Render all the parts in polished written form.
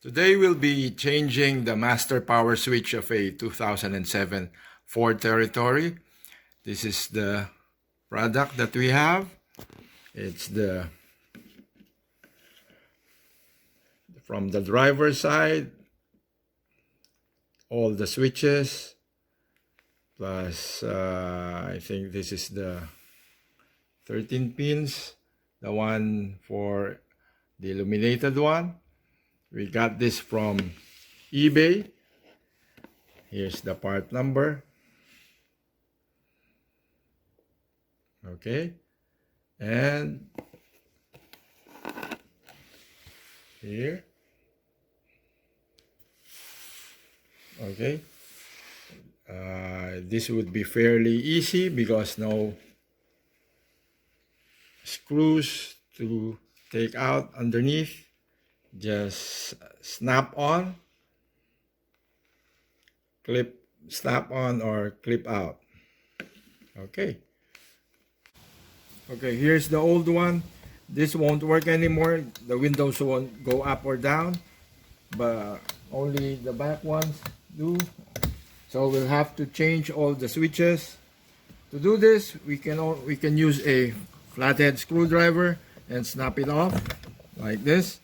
Today we'll be changing the master power switch of a 2007 Ford Territory. This is the product that we have. It's from the driver's side, all the switches, plus I think this is the 13 pins, the one for the illuminated one. We got this from eBay. Here's the part number. Okay. And here. Okay. This would be fairly easy because no screws to take out underneath. Just snap on, snap on or clip out. Okay, here's the old one. This won't work anymore. The windows won't go up or down, but only the back ones do. So we'll have to change all the switches. To do this, we can use a flathead screwdriver and snap it off like this.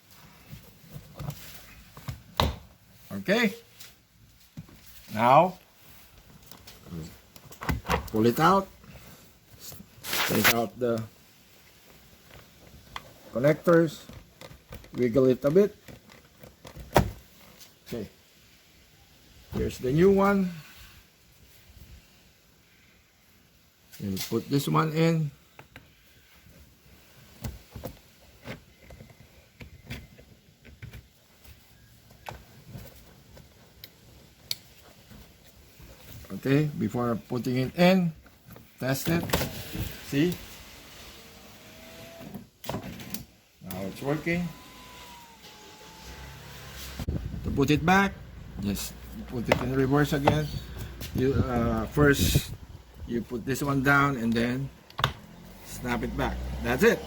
Okay, now pull it out, take out the connectors, wiggle it a bit. Okay, here's the new one. And put this one in. Okay, before putting it in, test it. See? Now it's working. To put it back, just put it in reverse again. First, you put this one down and then snap it back. That's it.